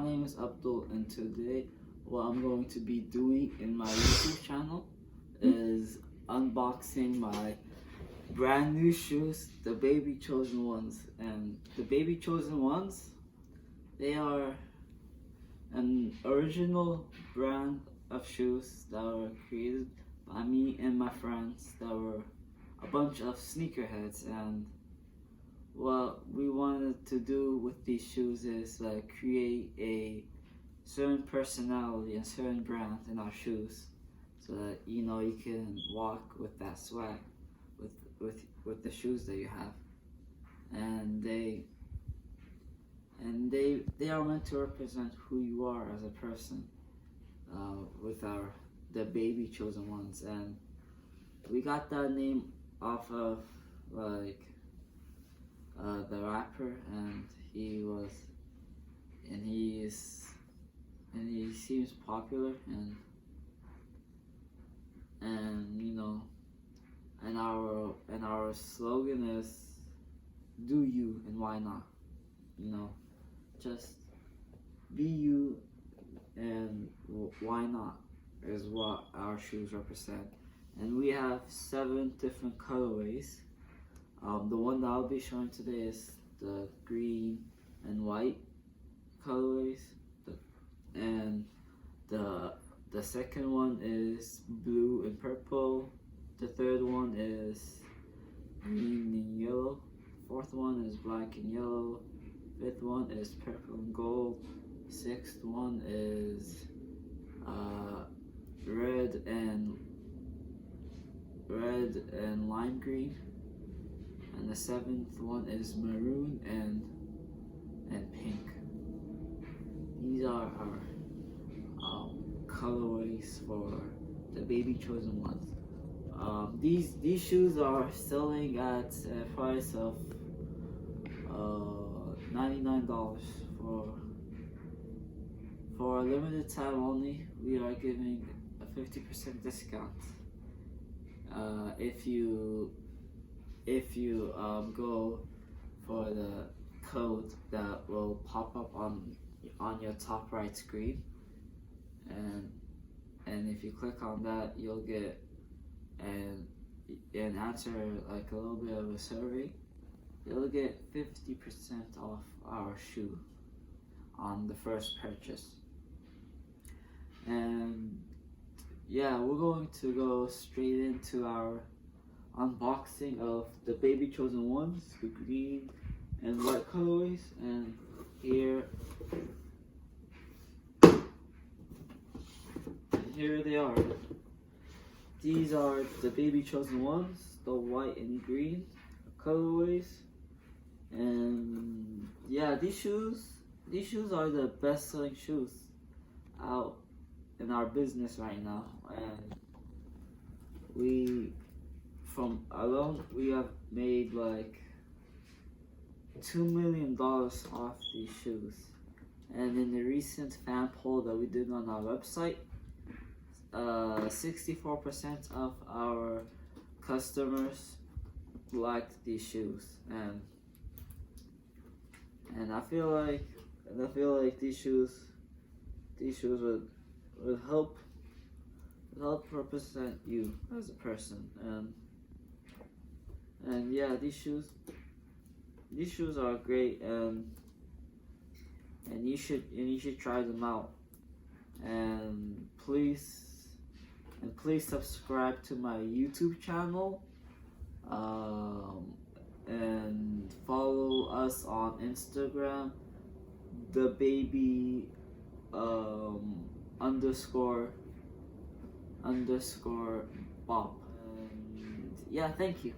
my name is Abdul, and today what I'm going to be doing in my YouTube channel is unboxing my brand new shoes, the Baby Chosen Ones. And the Baby Chosen Ones, they are an original brand of shoes that were created by me and my friends that were a bunch of sneakerheads. And what we wanted to do with these shoes is create a certain personality and certain brand in our shoes, so that you can walk with that swag with the shoes that you have. And they are meant to represent who you are as a person, with the Baby Chosen Ones. And we got that name off of the rapper, and he seems popular, and our slogan is "Do you and why not?" Just be you and why not is what our shoes represent. And we have 7 different colorways. The one that I'll be showing today is the green and white colorways, and the second one is blue and purple. The third one is green and yellow. Fourth one is black and yellow. Fifth one is purple and gold. Sixth one is red and lime green. And the 7th one is maroon and pink. These are our colorways for the Baby Chosen Ones. These shoes are selling at a price of $99 for a limited time only. We are giving a 50% discount if you go for the code that will pop up on your top right screen, and if you click on that, you'll get and answer a little bit of a survey. You'll get 50% off our shoe on the first purchase. And yeah, we're going to go straight into our unboxing of the Baby Chosen Ones, the green and white colorways. And here they are. These are the Baby Chosen Ones, the white and green colorways. And yeah, these shoes are the best selling shoes out in our business right now. And we have made $2 million off these shoes. And in the recent fan poll that we did on our website, 64% of our customers liked these shoes, and I feel like these shoes would help represent you as a person. And yeah, these shoes are great, and you should try them out. And please subscribe to my YouTube channel, and follow us on Instagram, the baby underscore Bob. And yeah, thank you.